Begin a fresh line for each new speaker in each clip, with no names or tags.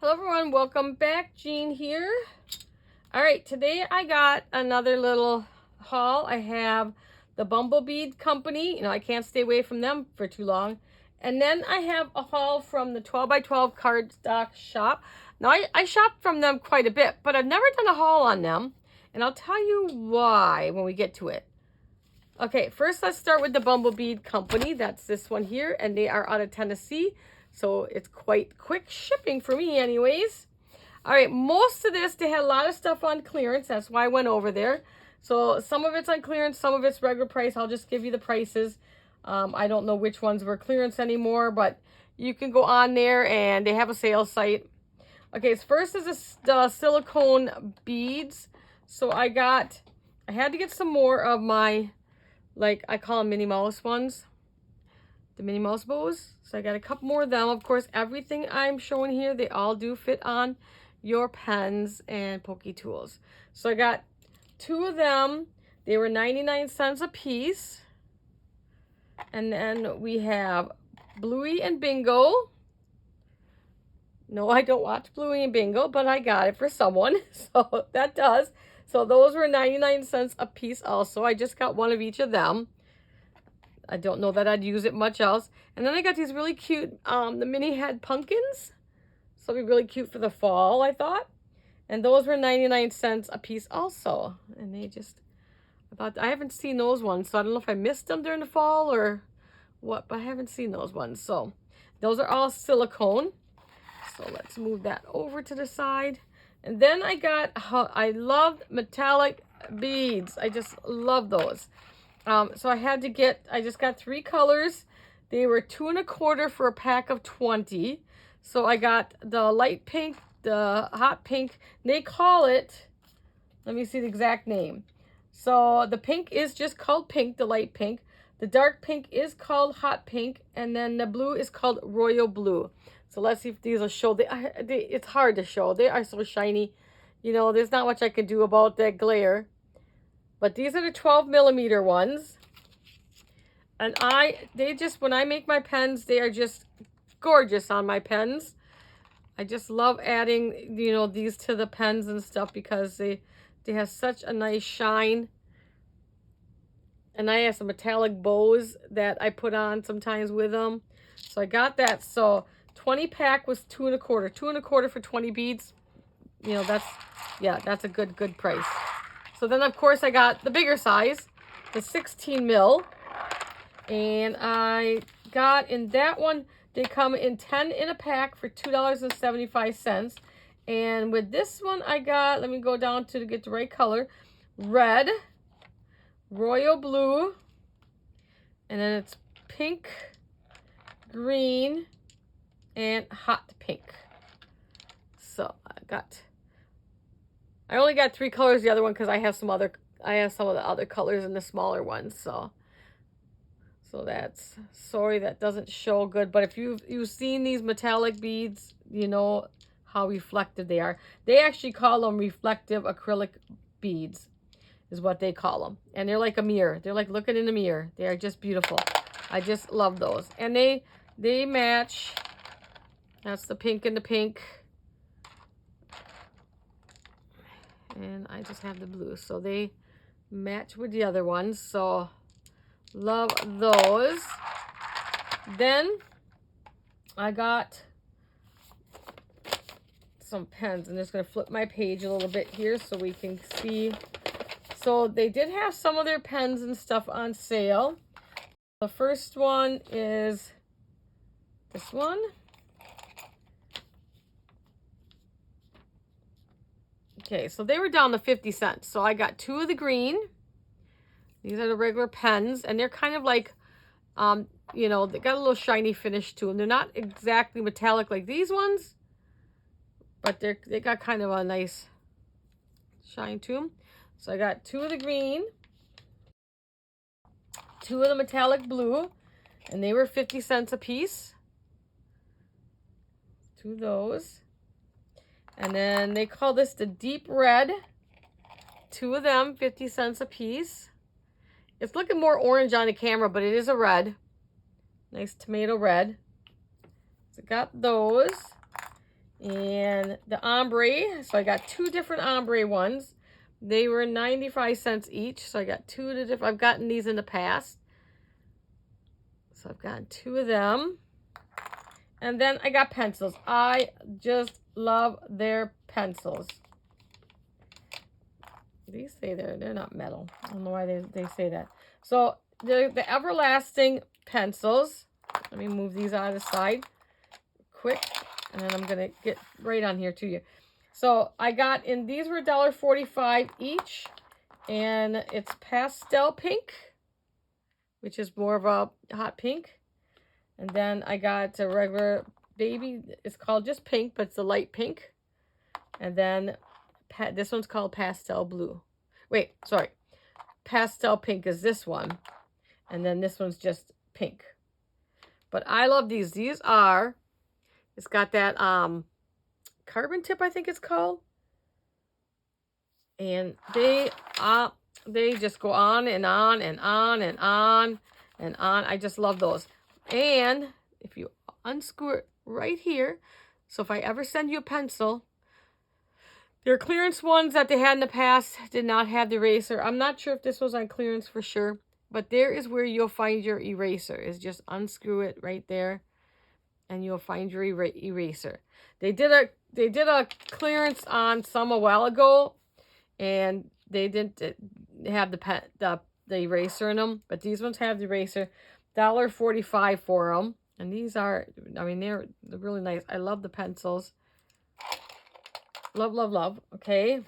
Hello everyone, welcome back. Jean here. All right, today I got another little haul. I have the Bumblebee Company. I can't stay away from them for too long. And then I have a haul from the 12 by 12 cardstock shop. Now I shop from them quite a bit, but I've never done a haul on them. And I'll tell you why when we get to it. Okay, first let's start with the Bumblebee Company. That's this one here, and they are out of Tennessee. So it's quite quick shipping for me anyways. All right, most of this, they had a lot of stuff on clearance. That's why I went over there. So some of it's on clearance, some of it's regular price. I'll just give you the prices. I don't know which ones were clearance anymore, but you can go on there and they have a sales site. Okay, so first is the silicone beads. So I had to get some more of my, like I call them Minnie Mouse ones. The Minnie Mouse bows. So I got a couple more of them. Of course, everything I'm showing here, they all do fit on your pens and pokey tools. So I got two of them. They were 99 cents a piece. And then we have Bluey and Bingo. No, I don't watch Bluey and Bingo, but I got it for someone. So that does. So those were 99 cents a piece also. I just got one of each of them. I don't know that I'd use it much else. And then I got these really cute, the mini head pumpkins. So it'll be really cute for the fall, I thought. And those were 99 cents a piece also. And they just, I haven't seen those ones. So I don't know if I missed them during the fall or what, but I haven't seen those ones. So those are all silicone. So let's move that over to the side. And then I love metallic beads. I just love those. So I just got 3 colors. They were $2 1/4 for a pack of 20. So I got the light pink, the hot pink. They call it, let me see the exact name. So the pink is just called pink, the light pink. The dark pink is called hot pink. And then the blue is called royal blue. So let's see if these will show. It's hard to show. They are so shiny. There's not much I can do about that glare. But these are the 12mm ones. And when I make my pens, they are just gorgeous on my pens. I just love adding, these to the pens and stuff because they have such a nice shine. And I have some metallic bows that I put on sometimes with them. So I got that. So 20 pack was $2 1/4. $2 1/4 for 20 beads. That's a good price. So then, of course, I got the bigger size, the 16 mil. And I got in that one, they come in 10 in a pack for $2.75. And with this one, I got, let me go down to get the right color, red, royal blue, and then it's pink, green, and hot pink. So I only got 3 colors, the other one, because I have some of the other colors in the smaller ones. So that's, sorry, that doesn't show good. But if you've seen these metallic beads, you know how reflective they are. They actually call them reflective acrylic beads, is what they call them. And they're like a mirror. They're like looking in a mirror. They are just beautiful. I just love those. And they match. That's the pink and the pink. And I just have the blue. So they match with the other ones. So love those. Then I got some pens. I'm just going to flip my page a little bit here so we can see. So they did have some of their pens and stuff on sale. The first one is this one. Okay, so they were down to 50 cents. So I got 2 of the green. These are the regular pens, and they're kind of like, they got a little shiny finish to them. They're not exactly metallic like these ones, but they got kind of a nice shine to them. So I got 2 of the green, 2 of the metallic blue, and they were 50 cents a piece. 2 of those. And then they call this the deep red. 2 of them, 50 cents a piece. It's looking more orange on the camera, but it is a red. Nice tomato red. So got those. And the ombre, so I got 2 different ombre ones. They were 95 cents each, so I got 2 of the different. I've gotten these in the past. So I've gotten 2 of them. And then I got pencils. I just love their pencils. These say they're not metal. I don't know why they say that. So they're the everlasting pencils. Let me move these out of the side quick. And then I'm going to get right on here to you. So I got in, these were $1.45 each. And it's pastel pink, which is more of a hot pink. And then I got a regular baby. It's called just pink, but it's a light pink. And then this one's called pastel blue. Wait, sorry. Pastel pink is this one. And then this one's just pink. But I love these. These are, it's got that carbon tip, I think it's called. And they just go on and on and on and on and on. I just love those. And if you unscrew it right here, so if I ever send you a pencil, their clearance ones that they had in the past did not have the eraser. I'm not sure if this was on clearance for sure, but there is where you'll find your eraser. Is just unscrew it right there, and you'll find your eraser. They did a clearance on some a while ago, and they didn't have the eraser in them, but these ones have the eraser. $1.45 for them, and these are, I mean, they're really nice. I love the pencils. Love, love, love. Okay,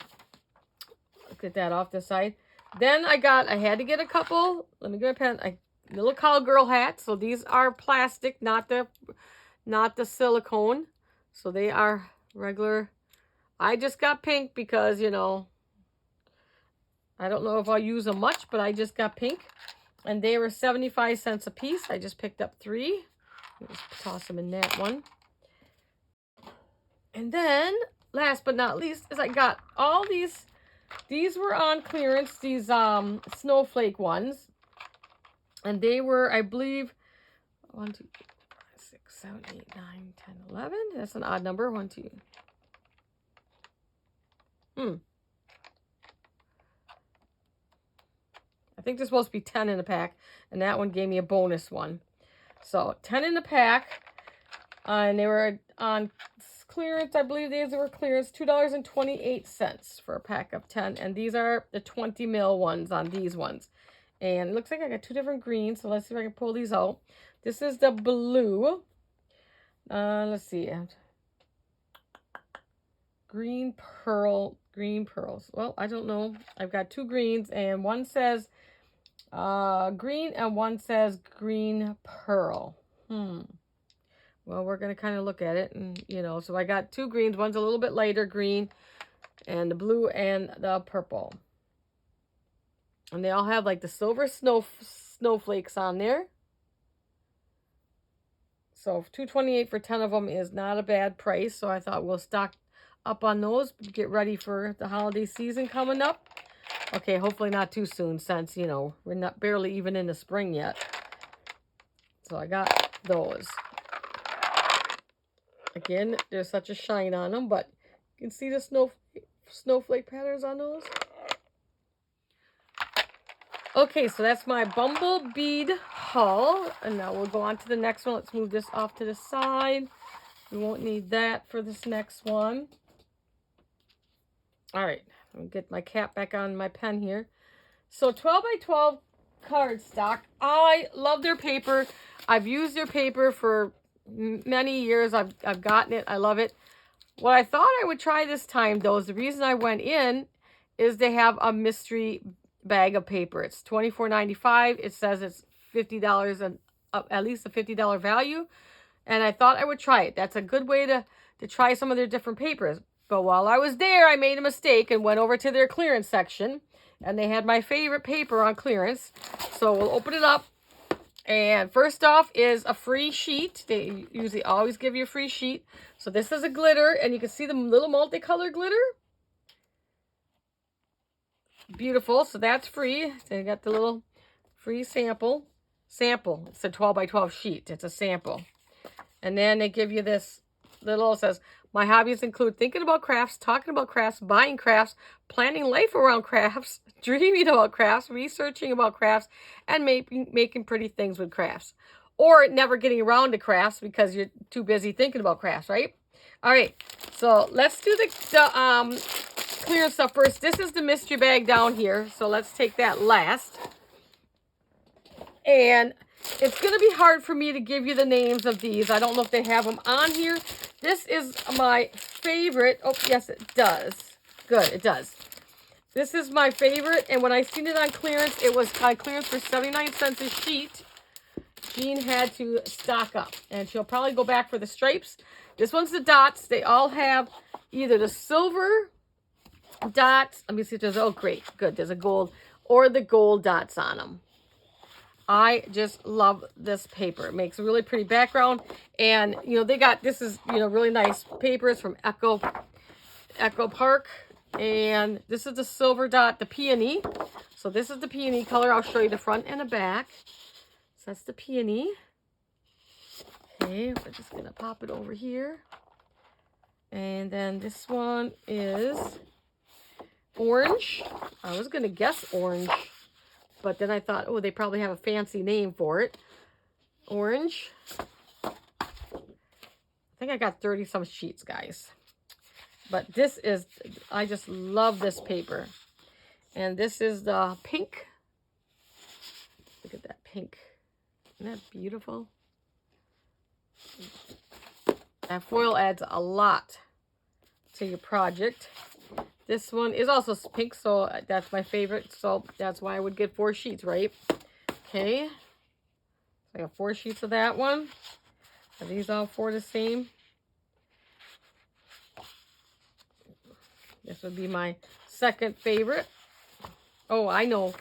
get that off the side. Then I had to get a couple. Let me get a pen. Little cowgirl hats. So these are plastic, not the silicone. So they are regular. I just got pink because, you know, I don't know if I'll use them much, but I just got pink. And they were 75 cents a piece. I just picked up 3. Just toss them in that one. And then, last but not least, is I got all these. These were on clearance, these snowflake ones. And they were, I believe, 1, 2, 3, 4, 5, 6, 7, 8, 9, 10, 11. That's an odd number. 1, 2. I think there's supposed to be 10 in the pack, and that one gave me a bonus one. So 10 in the pack, and they were on clearance. I believe these were clearance, $2.28 for a pack of 10, and these are the 20 mil ones on these ones. And it looks like I got 2 different greens, so let's see if I can pull these out. This is the blue. Let's see. Green pearls. Well, I don't know. I've got 2 greens, and one says green and one says green pearl. Well, we're going to kind of look at it, and, you know, so I got 2 greens. One's a little bit lighter green, and the blue and the purple. And they all have, like, the silver snowflakes on there. So $2.28 for 10 of them is not a bad price. So I thought we'll stock up on those, get ready for the holiday season coming up. Okay, hopefully not too soon, since, you know, we're not barely even in the spring yet. So I got those. Again, there's such a shine on them, but you can see the snowflake patterns on those. Okay, so that's my Bumble bead haul. And now we'll go on to the next one. Let's move this off to the side. We won't need that for this next one. All right, I'm gonna get my cap back on my pen here. So 12 by 12 cardstock. I love their paper. I've used their paper for many years. I've gotten it. I love it. What I thought I would try this time, though, is the reason I went in is they have a mystery bag of paper. It's $24.95. It says it's $50 and at least a $50 value. And I thought I would try it. That's a good way to try some of their different papers. But while I was there, I made a mistake and went over to their clearance section. And they had my favorite paper on clearance. So we'll open it up. And first off is a free sheet. They usually always give you a free sheet. So this is a glitter. And you can see the little multicolored glitter. Beautiful. So that's free. They got the little free sample. It's a 12 by 12 sheet. It's a sample. And then they give you this little, it says My hobbies include thinking about crafts, talking about crafts, buying crafts, planning life around crafts, dreaming about crafts, researching about crafts, and making pretty things with crafts. Or never getting around to crafts because you're too busy thinking about crafts, right? All right, so let's do the clearance stuff first. This is the mystery bag down here, so let's take that last. And it's going to be hard for me to give you the names of these. I don't know if they have them on here. This is my favorite. Oh, yes, it does. Good, it does. This is my favorite, and when I seen it on clearance, it was on clearance for 79 cents a sheet. Jean had to stock up, and she'll probably go back for the stripes. This one's the dots. They all have either the silver dots. Let me see if there's, oh, great, good. There's a gold, or the gold dots on them. I just love this paper. It makes a really pretty background. And, you know, they got, this is, you know, really nice papers from Echo Park. And this is the silver dot, the peony. So this is the peony color. I'll show you the front and the back. So that's the peony. Okay, we're just going to pop it over here. And then this one is orange. I was going to guess orange. But then I thought, oh, they probably have a fancy name for it. Orange. I think I got 30 some sheets, guys. But this is, I just love this paper. And this is the pink. Look at that pink. Isn't that beautiful? That foil adds a lot to your project. This one is also pink, so that's my favorite. So that's why I would get 4 sheets, right? Okay. So I got 4 sheets of that one. Are these all 4 the same? This would be my second favorite. Oh, I know.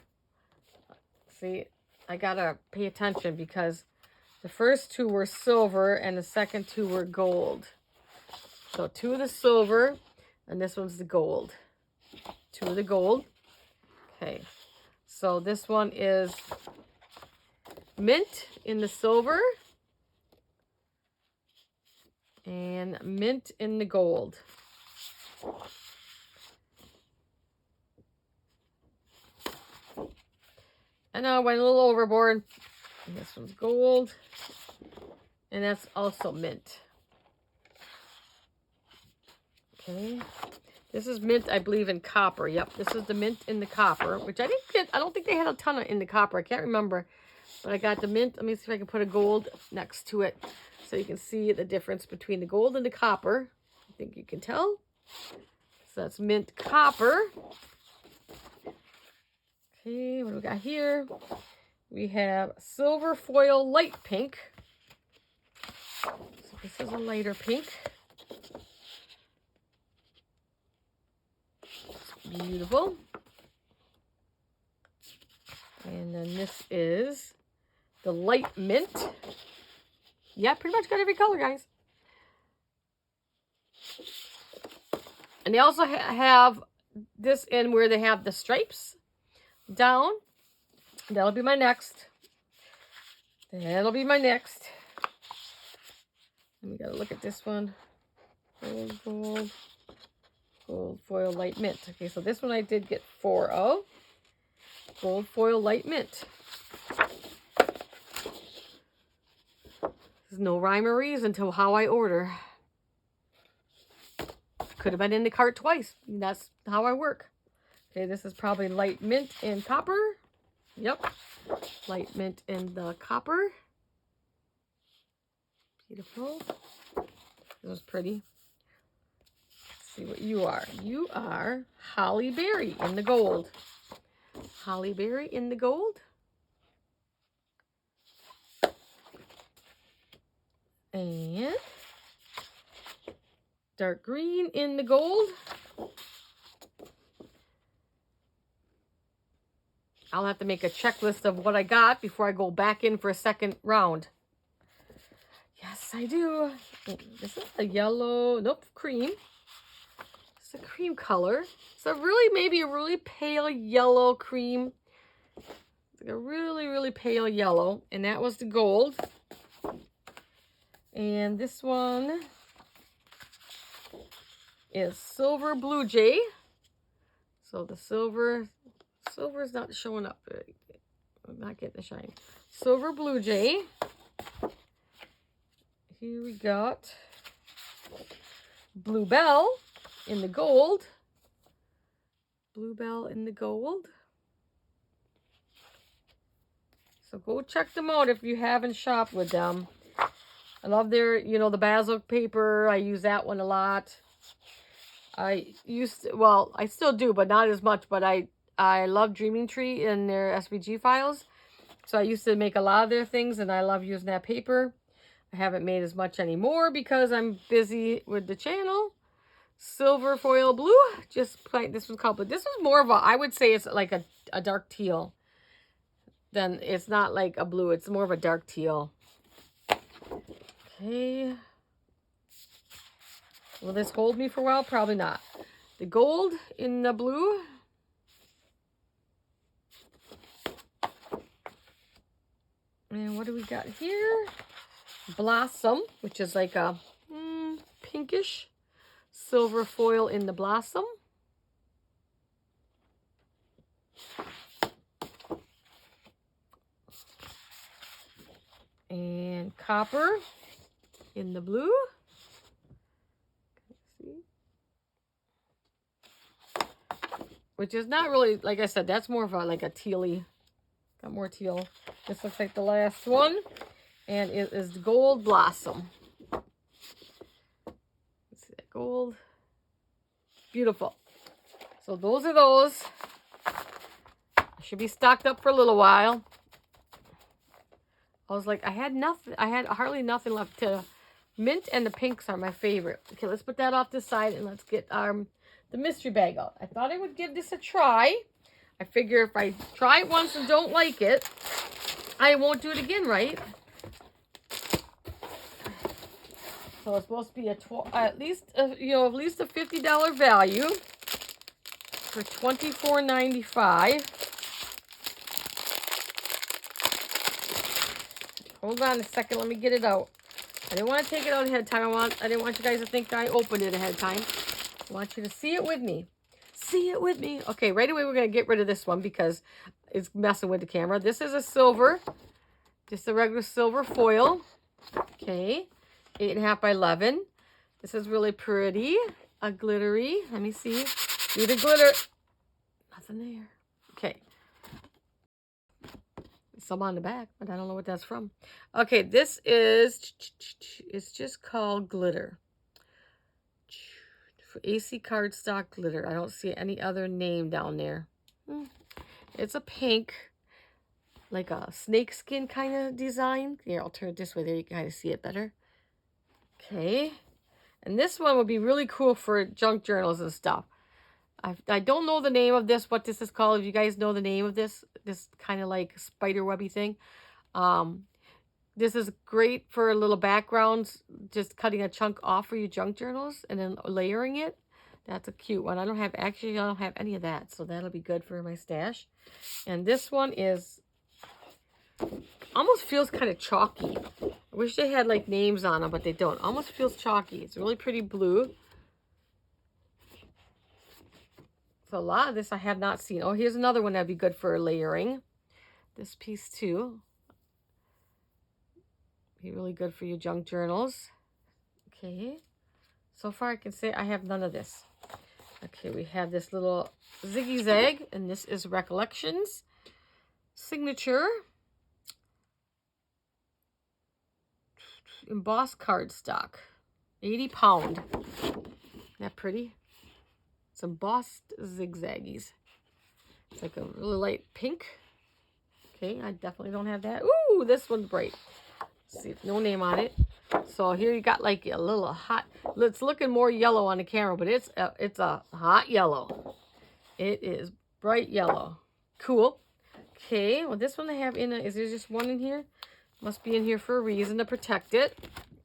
See, I gotta pay attention because the first 2 were silver and the second 2 were gold. So 2 of the silver. And this one's the gold. 2 of the gold. Okay. So this one is mint in the silver. And mint in the gold. And I went a little overboard. And this one's gold. And that's also mint. Okay. This is mint, I believe, in copper. Yep, this is the mint in the copper, which I didn't get. I don't think they had a ton of in the copper. I can't remember. But I got the mint. Let me see if I can put a gold next to it so you can see the difference between the gold and the copper. I think you can tell. So that's mint copper. Okay, what do we got here? We have silver foil light pink. So this is a lighter pink. Beautiful. And then this is the light mint. Yeah, pretty much got every color, guys. And they also have this in where they have the stripes down. That'll be my next. That'll be my next. And we gotta look at this one. Gold, gold. Gold foil light mint. Okay, so this one I did get 4 of. Gold foil light mint. There's no rhyme or reason to how I order. Could have been in the cart twice. That's how I work. Okay, this is probably light mint in copper. Yep. Light mint in the copper. Beautiful. This is pretty. See what you are. You are Holly Berry in the gold. Holly Berry in the gold. And dark green in the gold. I'll have to make a checklist of what I got before I go back in for a second round. Yes, I do. This is a yellow, nope, cream. It's a cream color. So really, maybe a really pale yellow cream. It's like a really, really pale yellow. And that was the gold. And this one is Silver Blue Jay. So the silver is not showing up. I'm not getting the shine. Silver Blue Jay. Here we got Bluebell in the gold. Bluebell in the gold. So go check them out if you haven't shopped with them. I love their, you know, the basil paper. I use that one a lot. I used to, well, I still do, but not as much. But I love Dreaming Tree in their SVG files. So I used to make a lot of their things, and I love using that paper. I haven't made as much anymore because I'm busy with the channel. Silver Foil Blue. Just like this was called, but this was more of a, I would say it's like a dark teal. Then it's not like a blue. It's more of a dark teal. Okay. Will this hold me for a while? Probably not. The gold in the blue. And what do we got here? Blossom, which is like a pinkish. Silver foil in the blossom. And copper in the blue. Which is not really, like I said, that's more of a, like a tealy. Got more teal. This looks like the last one. And it is gold blossom. Let's see that gold. Beautiful. So those are those. I should be stocked up for a little while. I was like, I had nothing. I had hardly nothing left to. Mint and the pinks are my favorite. Okay, let's put that off this side and let's get the mystery bag out. I thought I would give this a try. I figure if I try it once and don't like it, I won't do it again, right? So it's supposed to be at least a $50 value for $24.95. Hold on a second, let me get it out. I didn't want to take it out ahead of time. I didn't want you guys to think that I opened it ahead of time. I want you to see it with me. See it with me. Okay, right away we're going to get rid of this one because it's messing with the camera. This is a silver, just a regular silver foil. Okay, 8.5 by 11. This is really pretty. A glittery. Let me see. See the glitter. Nothing there. Okay. Some on the back, but I don't know what that's from. Okay, this is, it's just called glitter. For AC cardstock glitter. I don't see any other name down there. It's a pink, like a snakeskin kind of design. Here, I'll turn it this way. There you can kind of see it better. Okay. And this one would be really cool for junk journals and stuff. I don't know the name of this, what this is called. If you guys know the name of this kind of like spider webby thing. This is great for little backgrounds, just cutting a chunk off for your junk journals and then layering it. That's a cute one. I don't have any of that, so that'll be good for my stash. And this one is, almost feels kind of chalky. I wish they had like names on them, but they don't. Almost feels chalky. It's really pretty blue. So a lot of this I have not seen. Oh, here's another one that'd be good for layering. This piece too. Be really good for your junk journals. Okay. So far I can say I have none of this. Okay, we have this little ziggy zag, and this is Recollections. Signature. Embossed cardstock. 80 pound. Isn't that pretty? It's embossed zigzaggies. It's like a really light pink. Okay, I definitely don't have that. Ooh, this one's bright. Let's see, no name on it. So here you got like a little hot. It's looking more yellow on the camera, but it's a hot yellow. It is bright yellow. Cool. Okay, well this one I have in it. Is there just one in here? Must be in here for a reason to protect it.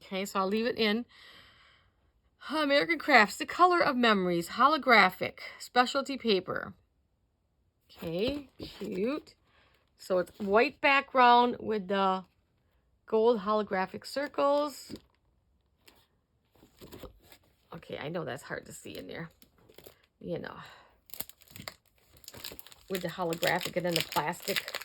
Okay, so I'll leave it in. American Crafts, The Color of Memories, holographic, specialty paper. Okay, cute. So it's white background with the gold holographic circles. Okay, I know that's hard to see in there. You know, with the holographic and then the plastic.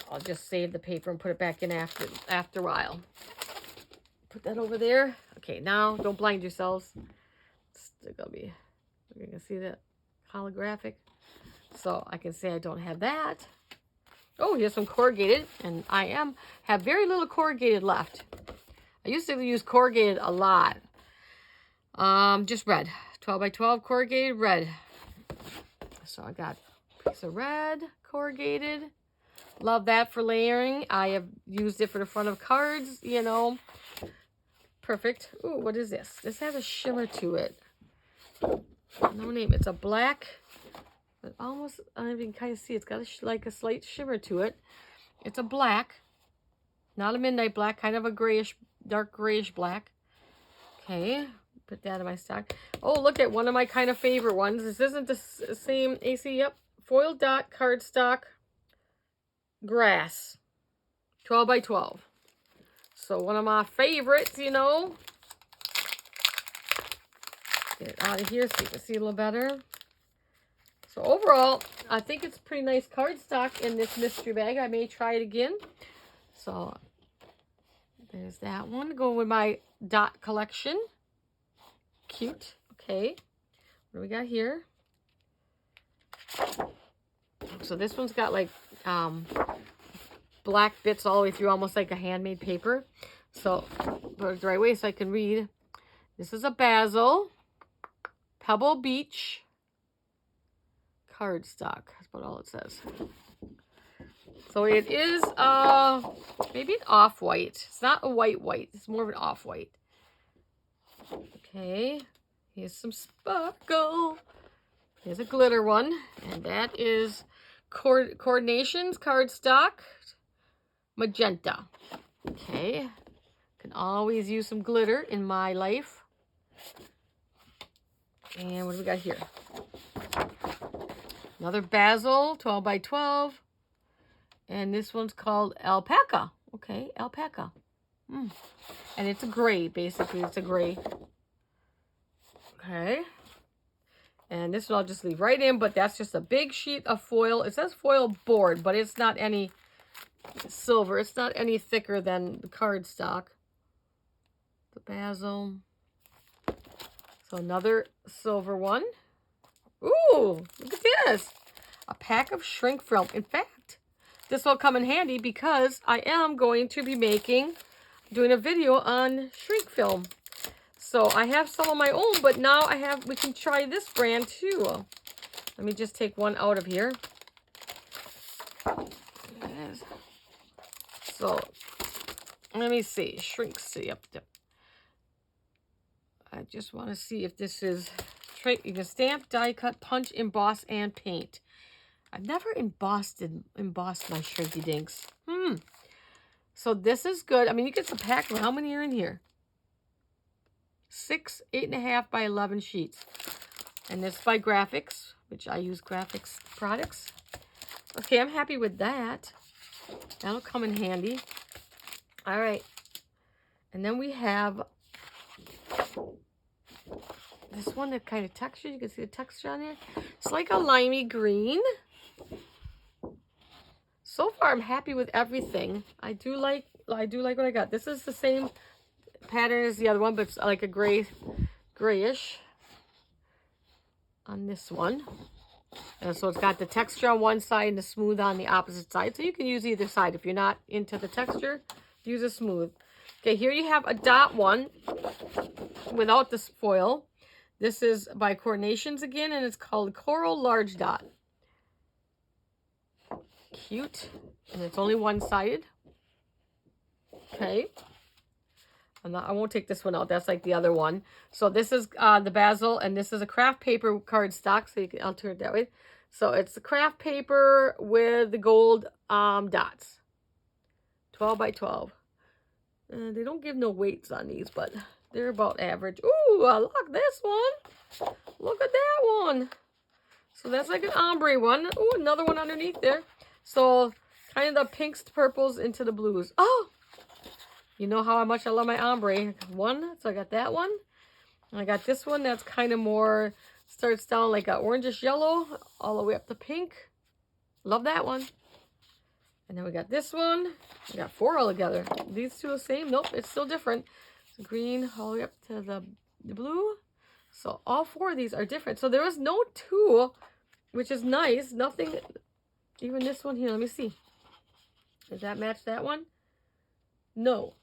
I'll just save the paper and put it back in after a while. Put that over there. Okay, now don't blind yourselves. It's still gonna be, you're gonna see that holographic. So I can say I don't have that. Oh, here's some corrugated, and I have very little corrugated left. I used to use corrugated a lot. Just red, 12 by 12 corrugated red. So I got a piece of red corrugated. Love that for layering. I have used it for the front of cards, you know. Perfect. Ooh, what is this? This has a shimmer to it. No name. It's a black, but almost, I don't even kind of see. It's got like a slight shimmer to it. It's a black, not a midnight black, kind of a grayish, dark grayish black. Okay, put that in my stock. Oh, look at one of my kind of favorite ones. This isn't the same AC. Yep, foil dot cardstock. Grass, 12 by 12. So one of my favorites, you know. Get it out of here so you can see a little better. So overall, I think it's pretty nice cardstock in this mystery bag. I may try it again. So there's that one. Going with my dot collection. Cute. Okay. What do we got here? So this one's got like black bits all the way through, almost like a handmade paper. So put it the right way so I can read. This is a Basil Pebble Beach cardstock. That's about all it says. So it is maybe an off-white. It's not a white. It's more of an off-white. Okay. Here's some sparkle. Here's a glitter one. And that is Coordinations cardstock. Magenta. Okay. Can always use some glitter in my life. And what do we got here? Another Basil, 12 by 12. And this one's called Alpaca. Okay, Alpaca. And it's a gray, basically. It's a gray. Okay. And this one I'll just leave right in, but that's just a big sheet of foil. It says foil board, but it's not any silver. It's not any thicker than the cardstock. The Basil. So another silver one. Ooh, look at this. A pack of shrink film. In fact, this will come in handy because I am going to be doing a video on shrink film. So I have some of my own, but now we can try this brand too. Let me just take one out of here. So let me see. Shrinks. Yep. I just want to see if this is, you can stamp, die cut, punch, emboss, and paint. I've never embossed my shrinky dinks. So this is good. I mean, you get the pack of how many are in here? 6 8.5 by 11 sheets. And this by Graphics, which I use Graphics products. Okay, I'm happy with that. That'll come in handy. All right. And then we have this one that kind of texture. You can see the texture on there. It's like a limey green. So far, I'm happy with everything. I do like what I got. This is the same pattern as the other one, but it's like a grayish on this one. And so it's got the texture on one side and the smooth on the opposite side. So you can use either side. If you're not into the texture, use a smooth. Okay, here you have a dot one without this foil. This is by Coordinations again, and it's called Coral Large Dot. Cute. And it's only one-sided. Okay. I won't take this one out. That's like the other one. So this is the Basil, and this is a craft paper cardstock. So I'll turn it that way. So it's the craft paper with the gold dots. 12 by 12. They don't give no weights on these, but they're about average. Ooh, I like this one. Look at that one. So that's like an ombre one. Ooh, another one underneath there. So kind of the pinks, purples into the blues. Oh, You know how much I love my ombre. One, so I got that one. And I got this one that's kind of more, starts down like a orangish yellow, all the way up to pink. Love that one. And then we got this one. We got 4 all together. These two are the same. Nope, it's still different. It's green all the way up to the blue. So all 4 of these are different. So there was no 2, which is nice. Nothing, even this one here. Let me see. Does that match that one? No.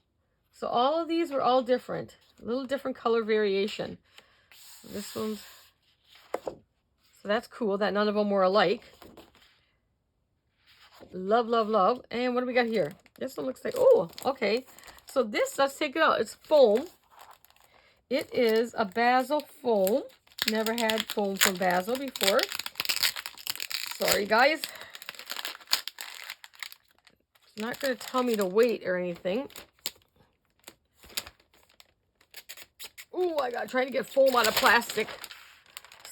So all of these were all different. A little different color variation. This one's, so that's cool that none of them were alike. Love, love, love. And what do we got here? This one looks like, oh, okay. So this, let's take it out. It's foam. It is a basil foam. Never had foam from basil before. Sorry, guys. It's not going to tell me the weight or anything. Ooh, I got trying to get foam out of plastic.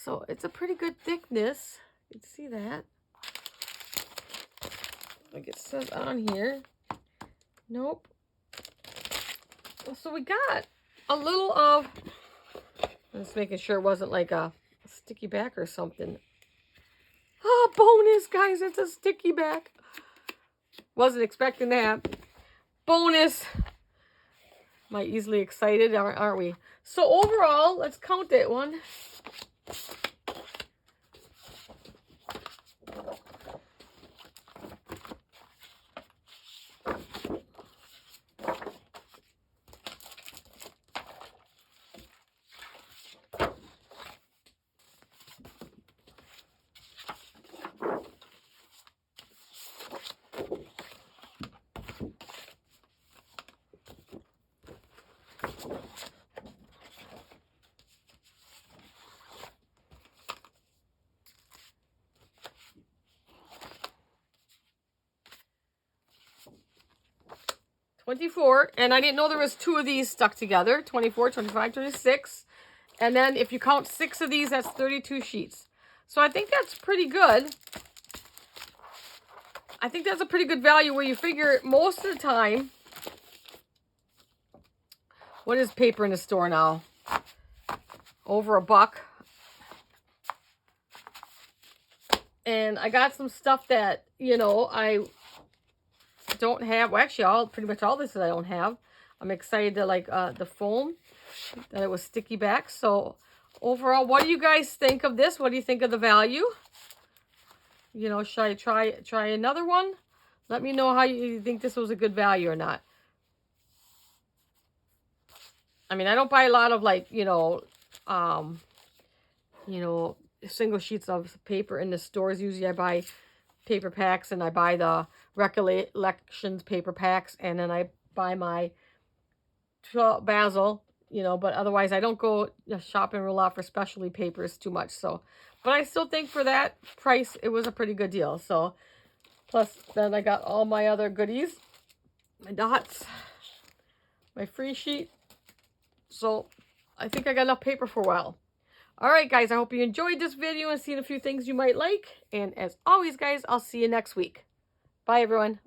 So it's a pretty good thickness. You can see that. Like it says on here. Nope. So we got a little of, I'm just making sure it wasn't like a sticky back or something. Oh, bonus, guys, it's a sticky back. Wasn't expecting that. Bonus. Am I easily excited, aren't we? So overall, let's count it. 1, 24, and I didn't know there was 2 of these stuck together. 24, 25, 26. And then if you count 6 of these, that's 32 sheets. So I think that's pretty good. I think that's a pretty good value where you figure most of the time, what is paper in the store now? Over $1. And I got some stuff that, you know, I don't have. Well, actually, pretty much all this that I don't have. I'm excited to like the foam, that it was sticky back. So overall, what do you guys think of this? What do you think of the value? You know, should I try another one? Let me know how you think this was a good value or not. I mean, I don't buy a lot of like, you know, single sheets of paper in the stores. Usually I buy paper packs, and I buy the Recollections paper packs, and then I buy my basil, you know, but otherwise I don't go shopping a lot for specialty papers too much. So, but I still think for that price, it was a pretty good deal. So, plus then I got all my other goodies, my dots, my free sheet. So I think I got enough paper for a while. All right, guys, I hope you enjoyed this video and seen a few things you might like. And as always, guys, I'll see you next week. Bye, everyone.